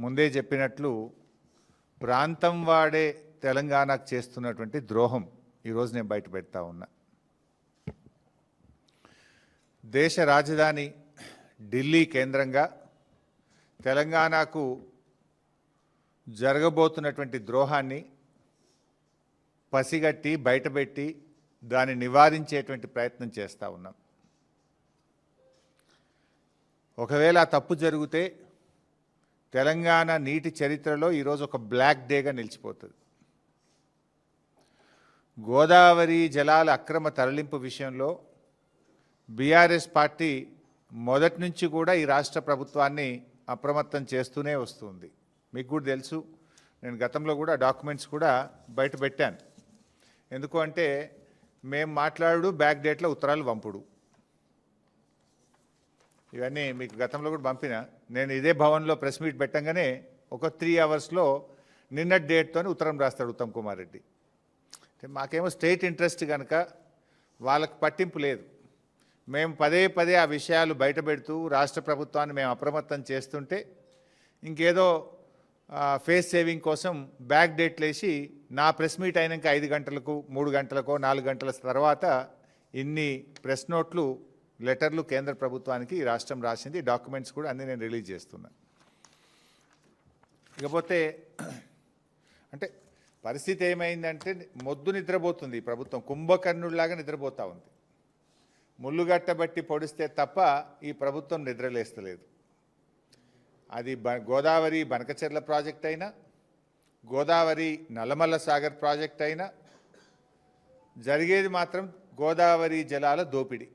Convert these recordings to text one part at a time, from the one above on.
ముందే చెప్పినట్లు ప్రాంతం వాడే తెలంగాణకు చేస్తున్నటువంటి ద్రోహం ఈరోజు నేను బయట పెడతా ఉన్నా. దేశ రాజధాని ఢిల్లీ కేంద్రంగా తెలంగాణకు జరగబోతున్నటువంటి ద్రోహాన్ని పసిగట్టి బయటపెట్టి దాన్ని నివారించేటువంటి ప్రయత్నం చేస్తూ ఉన్నాం. ఒకవేళ తప్పు జరిగితే తెలంగాణ నీటి చరిత్రలో ఈరోజు ఒక బ్లాక్ డేగా నిలిచిపోతుంది. గోదావరి జలాల అక్రమ తరలింపు విషయంలో బీఆర్ఎస్ పార్టీ మొదటి నుంచి కూడా ఈ రాష్ట్ర ప్రభుత్వాన్ని అప్రమత్తం చేస్తూనే వస్తుంది. మీకు కూడా తెలుసు, నేను గతంలో కూడా డాక్యుమెంట్స్ కూడా బయట పెట్టాను. ఎందుకు అంటే మేము మాట్లాడు బ్యాక్ డేట్లో ఉత్తరాలు పంపుడు, ఇవన్నీ మీకు గతంలో కూడా పంపిన. నేను ఇదే భవన్లో ప్రెస్ మీట్ పెట్టంగానే ఒక 3 అవర్స్లో నిన్నటి డేట్తో ఉత్తరం రాస్తాడు ఉత్తమ్ కుమార్ రెడ్డి. మాకేమో స్టేట్ ఇంట్రెస్ట్ కనుక వాళ్ళకు పట్టింపు లేదు. మేము పదే పదే ఆ విషయాలు బయట పెడుతూ రాష్ట్ర ప్రభుత్వాన్ని మేము అప్రమత్తం చేస్తుంటే ఇంకేదో ఫేస్ సేవింగ్ కోసం బ్యాక్ డేట్లు వేసి నా ప్రెస్ మీట్ అయినాక 5 గంటలకు 3 గంటలకో 4 గంటల తర్వాత ఇన్ని ప్రెస్ నోట్లు లెటర్లు కేంద్ర ప్రభుత్వానికి ఈ రాష్ట్రం రాసింది. డాక్యుమెంట్స్ కూడా అన్నీ నేను రిలీజ్ చేస్తున్నా. ఇకపోతే అంటే పరిస్థితి ఏమైందంటే మొద్దు నిద్రపోతుంది ఈ ప్రభుత్వం, కుంభకర్ణుడిలాగా నిద్రపోతూ ఉంది. ముళ్ళుగట్టబట్టి పొడిస్తే తప్ప ఈ ప్రభుత్వం నిద్రలేస్తలేదు. అది గోదావరి బనకచెర్ల ప్రాజెక్ట్ అయినా, గోదావరి నల్లమల్ల సాగర్ ప్రాజెక్ట్ అయినా జరిగేది మాత్రం గోదావరి జలాల దోపిడీ,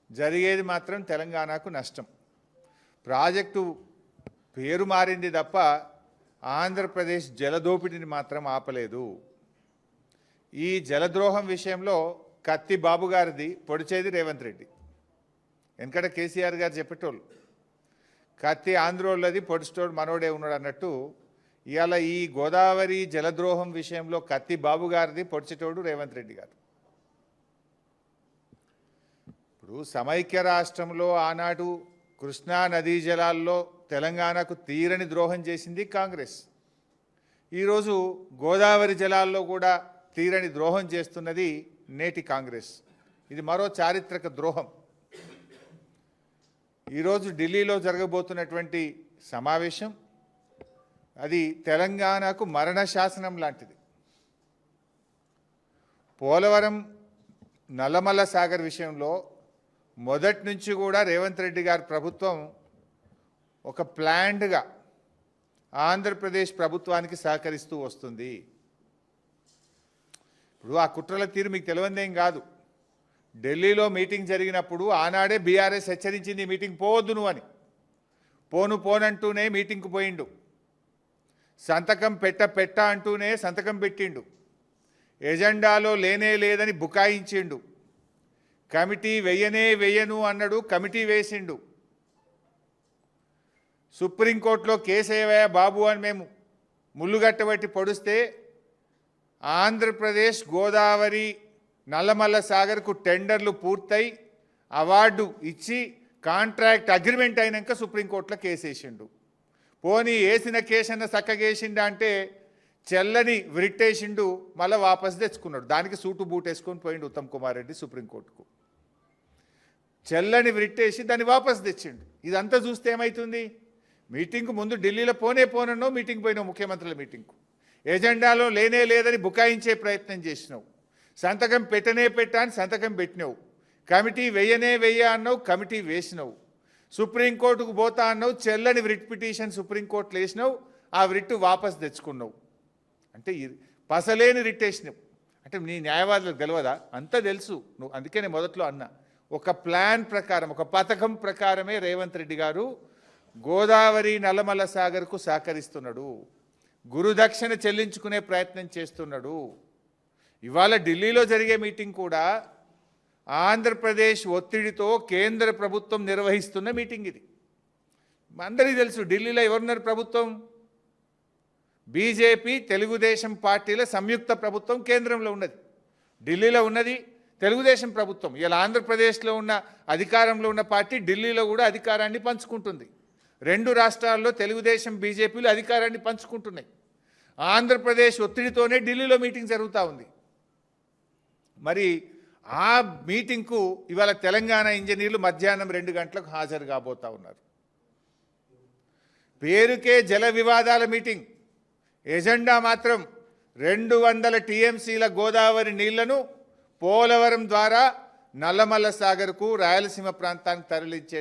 జరిగేది మాత్రం తెలంగాణకు నష్టం. ప్రాజెక్టు పేరు మారింది తప్ప ఆంధ్రప్రదేశ్ జలదోపిడిని మాత్రం ఆపలేదు. ఈ జలద్రోహం విషయంలో కత్తి బాబు గారిది, పొడిచేది రేవంత్ రెడ్డి. ఎందుకంటే కేసీఆర్ గారు చెప్పేటోళ్ళు కత్తి ఆంధ్రోళ్ళది, పొడిచేటోడు మనోడే ఉన్నాడు అన్నట్టు ఇవాళ ఈ గోదావరి జలద్రోహం విషయంలో కత్తి బాబు గారిది, పొడిచేటోడు రేవంత్ రెడ్డి గారు. ఇప్పుడు సమైక్య రాష్ట్రంలో ఆనాడు కృష్ణా నదీ జలాల్లో తెలంగాణకు తీరని ద్రోహం చేసింది కాంగ్రెస్. ఈరోజు గోదావరి జలాల్లో కూడా తీరని ద్రోహం చేస్తున్నది నేటి కాంగ్రెస్. ఇది మరో చారిత్రక ద్రోహం. ఈరోజు ఢిల్లీలో జరగబోతున్నటువంటి సమావేశం అది తెలంగాణకు మరణ శాసనం లాంటిది. పోలవరం నల్లమల్ల సాగర్ విషయంలో మొదటి నుంచి కూడా రేవంత్ రెడ్డి గారి ప్రభుత్వం ఒక ప్లాన్డ్గా ఆంధ్రప్రదేశ్ ప్రభుత్వానికి సహకరిస్తూ వస్తుంది. ఇప్పుడు ఆ కుట్రల తీరు మీకు తెలియదేం కాదు. ఢిల్లీలో మీటింగ్ జరిగినప్పుడు ఆనాడే బీఆర్ఎస్ హెచ్చరించింది మీటింగ్ పోవద్దు నువ్వు అని. పోనంటూనే మీటింగ్కు పోయిండు. సంతకం పెట్ట అంటూనే సంతకం పెట్టిండు. ఎజెండాలో లేదని బుకాయించిండు. కమిటీ వెయ్యను అన్నాడు, కమిటీ వేసిండు. సుప్రీంకోర్టులో కేసు ఏవయ్యా బాబు అని మేము ముళ్ళుగట్టబట్టి పొడిస్తే ఆంధ్రప్రదేశ్ గోదావరి నల్లమల్ల సాగర్కు టెండర్లు పూర్తయి అవార్డు ఇచ్చి కాంట్రాక్ట్ అగ్రిమెంట్ అయినాక సుప్రీంకోర్టులో కేసు వేసిండు. పోనీ వేసిన కేసన్న చక్కగేసిండా అంటే చెల్లని విరిట్టేసిండు, మళ్ళీ వాపసు తెచ్చుకున్నాడు. దానికి సూటు బూట్ వేసుకొని పోయిండు ఉత్తమ్ కుమార్ రెడ్డి సుప్రీంకోర్టుకు. చెల్లని విరిట్టేసి దాన్ని వాపసు తెచ్చిండు. ఇదంతా చూస్తే ఏమవుతుంది? మీటింగ్కు ముందు ఢిల్లీలో పోనన్నో మీటింగ్ పోయినావు, ముఖ్యమంత్రుల మీటింగ్కు. ఎజెండాలో లేదని బుకాయించే ప్రయత్నం చేసినావు. సంతకం పెట్టని సంతకం పెట్టినావు. కమిటీ వెయ్య అన్నావు, కమిటీ వేసినావు. సుప్రీంకోర్టుకు పోతా అన్నావు, చెల్లని రిట్ పిటిషన్ సుప్రీంకోర్టులో వేసినావు, ఆ రిట్టు వాపసు తెచ్చుకున్నావు. అంటే పసలేని రిట్ వేసినావు. అంటే నీ న్యాయవాదులకు తెలియదా? అంతా తెలుసు నువ్వు. అందుకే నేను మొదట్లో అన్నా, ఒక ప్లాన్ ప్రకారం, ఒక పథకం ప్రకారమే రేవంత్ రెడ్డి గారు గోదావరి నల్లమల్ల సాగర్కు సహకరిస్తున్నాడు, గురుదక్షిణ చెల్లించుకునే ప్రయత్నం చేస్తున్నాడు. ఇవాళ ఢిల్లీలో జరిగే మీటింగ్ కూడా ఆంధ్రప్రదేశ్ ఒత్తిడితో కేంద్ర ప్రభుత్వం నిర్వహిస్తున్న మీటింగ్ ఇది. అందరికీ తెలుసు ఢిల్లీలో ఎవరున్నారు ప్రభుత్వం? బీజేపీ తెలుగుదేశం పార్టీల సంయుక్త ప్రభుత్వం కేంద్రంలో ఉన్నది. ఢిల్లీలో ఉన్నది తెలుగుదేశం ప్రభుత్వం. ఇలా ఆంధ్రప్రదేశ్లో ఉన్న అధికారంలో ఉన్న పార్టీ ఢిల్లీలో కూడా అధికారాన్ని పంచుకుంటుంది. రెండు రాష్ట్రాల్లో తెలుగుదేశం బీజేపీలు అధికారాన్ని పంచుకుంటున్నాయి. ఆంధ్రప్రదేశ్ ఒత్తిడితోనే ఢిల్లీలో మీటింగ్ జరుగుతూ ఉంది. మరి ఆ మీటింగ్కు ఇవాళ తెలంగాణ ఇంజనీర్లు మధ్యాహ్నం 2 గంటలకు హాజరు కాబోతా ఉన్నారు. పేరుకే జల వివాదాల మీటింగ్, ఎజెండా మాత్రం 200 టీఎంసీల గోదావరి నీళ్లను పోలవరం ద్వారా నల్లమల్ల సాగర్కు రాయలసీమ ప్రాంతానికి తరలించే